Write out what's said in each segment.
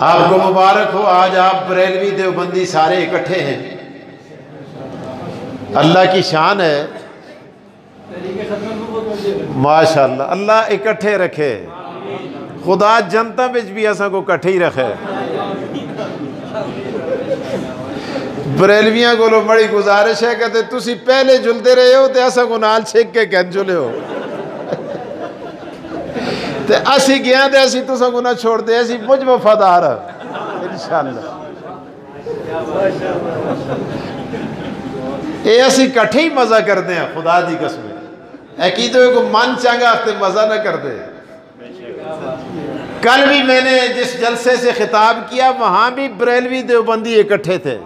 آپ کو مبارک ہو، آج آپ بریلوی دیوبندی سارے اکٹھے ہیں، اللہ کی شان ہے، ماشاءاللہ، اللہ اکٹھے رکھے، خدا جنتا بچ بھی ایسا کو کٹھے ہی رکھے۔ بریلویاں کو لو بڑی گزارش ہے، کہتے تسی پہلے جلتے رہے ہو تو ایسا کو نال چھک کے کہت جلے ہو، تے اسی گیا تے اسی تسا کو نہ چھوڑ دے، اسی مجھ وفادار انشاءاللہ۔ اے اسی کٹھے ہی مزہ کر دیں، خدا دی قسم عقیدے کو من چنگا تے مزہ نہ کر دے۔ کل بھی میں نے جس جلسے سے خطاب کیا وہاں بھی بریلوی دیوبندی اکٹھے تھے،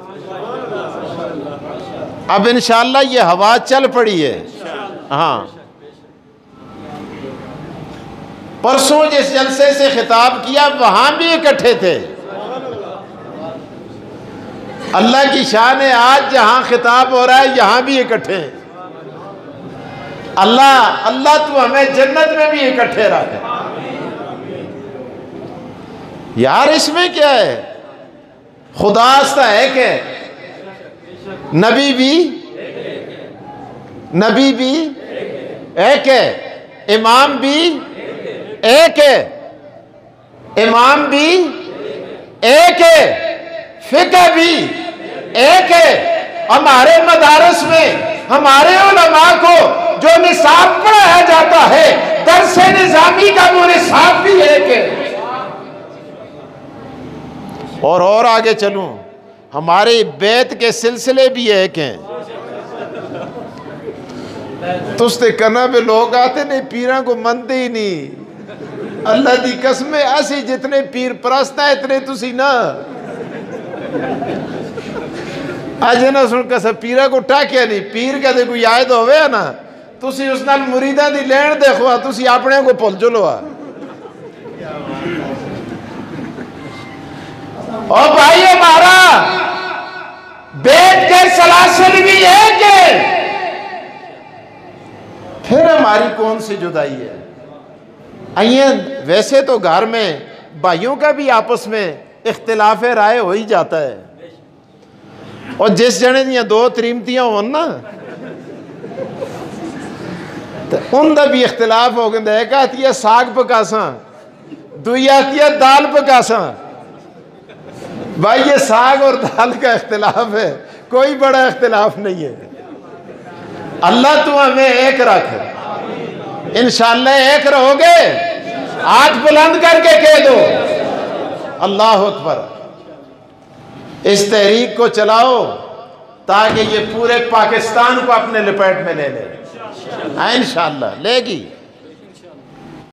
اب انشاءاللہ یہ ہوا چل پڑی ہے۔ ہاں، پرسوں جس جلسے سے خطاب کیا وہاں بھی اکٹھے تھے۔ اللہ کی شان ہے، آج جہاں خطاب ہو رہا ہے یہاں بھی اکٹھے ہیں۔ اللہ تو ہمیں جنت میں بھی اکٹھے رکھے۔ یار اس میں کیا ہے، خدا آستہ ہے کہ نبی بھی ایک ہے، امام بھی ایک ہے، امام بھی ایک ہے، فقہ بھی ایک ہے۔ ہمارے مدارس میں ہمارے علماء کو جو نصاب پڑھایا جاتا ہے درس نظامی کا وہ نصاب بھی ایک ہے۔ اور آگے چلوں، ہمارے بیت کے سلسلے بھی ایک ہیں۔ تستے کنا پہ لوگ آتے نہیں، پیراں کو منتے ہی نہیں۔ اللہ دی قسم ایسی جتنے پیر پرست ہے اتنے تسی نہ آج نہ سن کسا پیرہ کو ٹاکیا نہیں، پیر کہتے کوئی آئے تو ہوئے نا تسی اس نال مریدہ دی لین دیکھوا، تسی اپنے کو پل جلوا۔ اور بھائی ہمارا بیت کے سلاسل بھی ایک ہے، پھر ہماری کون سی جدائی ہے؟ ویسے تو گھر میں بھائیوں کا بھی آپس میں اختلاف رائے ہو ہی جاتا ہے، اور جس جنے دیاں دو تریمتیاں ہون نا تو ان دا بھی اختلاف ہو گیا۔ ایک آتی ہے ساگ پکاساں، دوئی آتی ہے دال پکاساں۔ بھائی یہ ساگ اور دال کا اختلاف ہے، کوئی بڑا اختلاف نہیں ہے۔ اللہ تو ہمیں ایک رکھ، انشاءاللہ ایک رہو گے۔ ہاتھ بلند کر کے کہہ دو اللہ اکبر۔ اس تحریک کو چلاؤ تاکہ یہ پورے پاکستان کو اپنے لپیٹ میں لے لے، انشاءاللہ لے گی۔